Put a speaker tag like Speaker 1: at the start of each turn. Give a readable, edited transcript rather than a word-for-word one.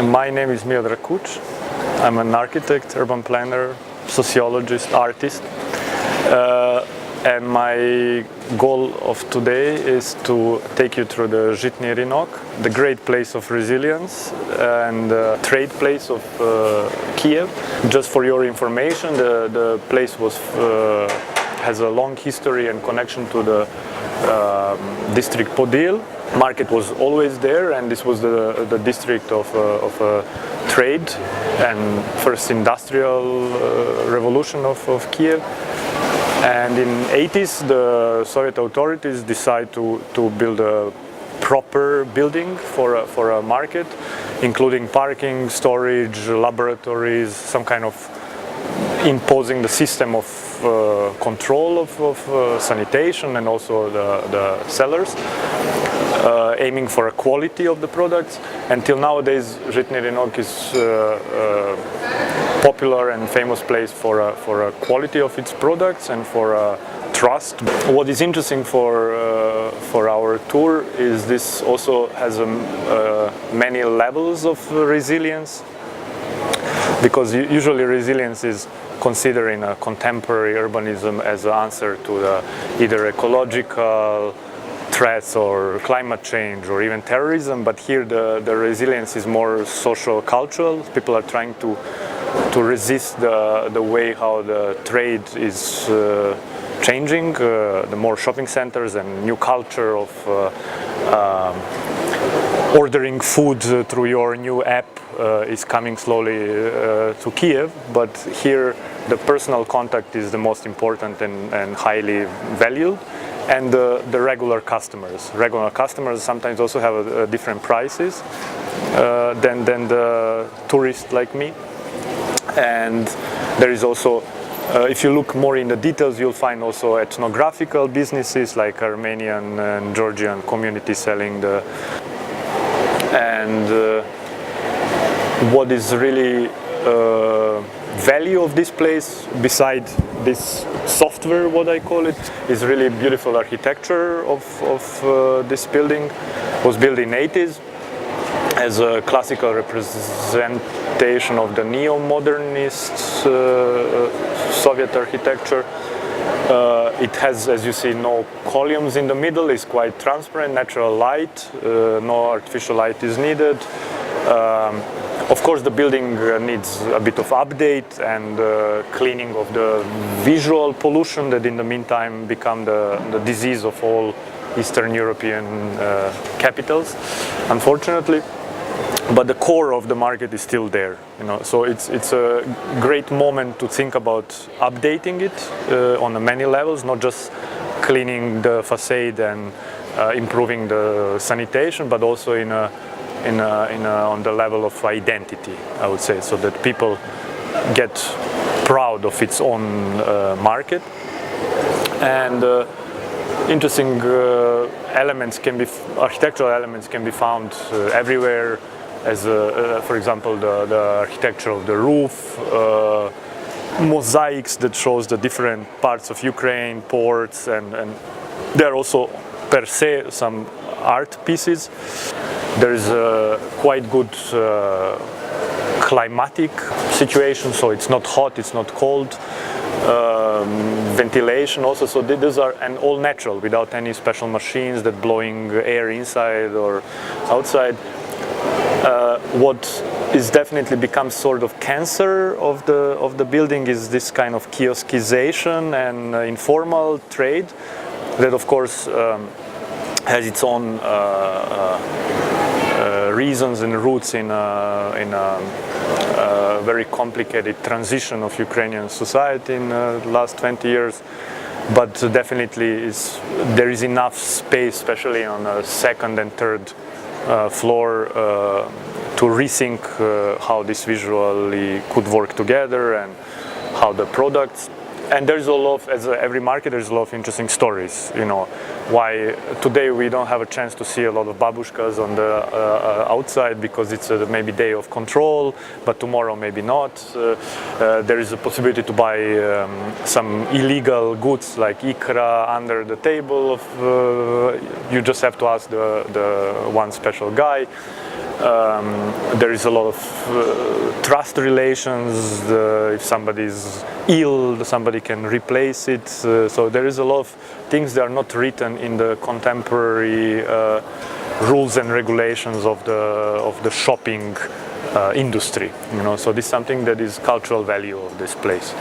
Speaker 1: My name is Miodrag Kuc. I'm an architect, urban planner, sociologist, artist. And my goal of today is to take you through the Zhitny Rynok, the great place of resilience and trade place of Kiev. Just for your information, the place has a long history and connection to the district Podil. Market was always there, and this was the district of trade and first industrial revolution of Kiev. And in the 80s, the Soviet authorities decided to build a proper building for a market, including parking, storage, laboratories, some kind of imposing the system of control of sanitation and also the sellers, aiming for a quality of the products. Until nowadays, Zhitny Rynok is popular and famous place for a quality of its products and for trust. What is interesting for our tour is this also has many levels of resilience, because usually resilience is considered in a contemporary urbanism as an answer to either ecological threats or climate change or even terrorism, but here the resilience is more social cultural. People are trying to resist the way how the trade is changing, the more shopping centers and new culture of ordering food through your new app is coming slowly to Kiev, but here the personal contact is the most important and highly valued. And the regular customers. Regular customers sometimes also have different prices than the tourist like me. And there is also, if you look more in the details, you'll find also ethnographical businesses like Armenian and Georgian community selling the. And what is really value of this place, beside this software, what I call it, is really beautiful architecture of this building. It was built in the 80s as a classical representation of the neo-modernist Soviet architecture. It has, as you see, no columns in the middle. It's quite transparent, natural light, no artificial light is needed. Of course, the building needs a bit of update and cleaning of the visual pollution that in the meantime become the disease of all Eastern European capitals, unfortunately. But the core of the market is still there, So it's a great moment to think about updating it on many levels, not just cleaning the facade and improving the sanitation, but also on the level of identity, I would say, so that people get proud of its own market. And interesting architectural elements can be found everywhere, as for example the architecture of the roof, mosaics that shows the different parts of Ukraine, ports, and there are also per se some art pieces. There is a quite good climatic situation, so it's not hot, it's not cold. Ventilation also, so these are all natural, without any special machines that blowing air inside or outside. What is definitely becomes sort of cancer of the building is this kind of kioskization and informal trade that, of course, has its own reasons and roots in a very complicated transition of Ukrainian society in the last 20 years. But definitely there is enough space, especially on the second and third floor, to rethink how this visually could work together and how the products. And there's a lot of, as every market, there's a lot of interesting stories. Why today we don't have a chance to see a lot of babushkas on the outside because it's maybe day of control, but tomorrow maybe not. There is a possibility to buy some illegal goods like ikra under the table. You just have to ask the one special guy. There is a lot of trust relations. If somebody is ill, somebody can replace it. So there is a lot of things that are not written in the contemporary rules and regulations of the shopping industry. So this is something that is cultural value of this place.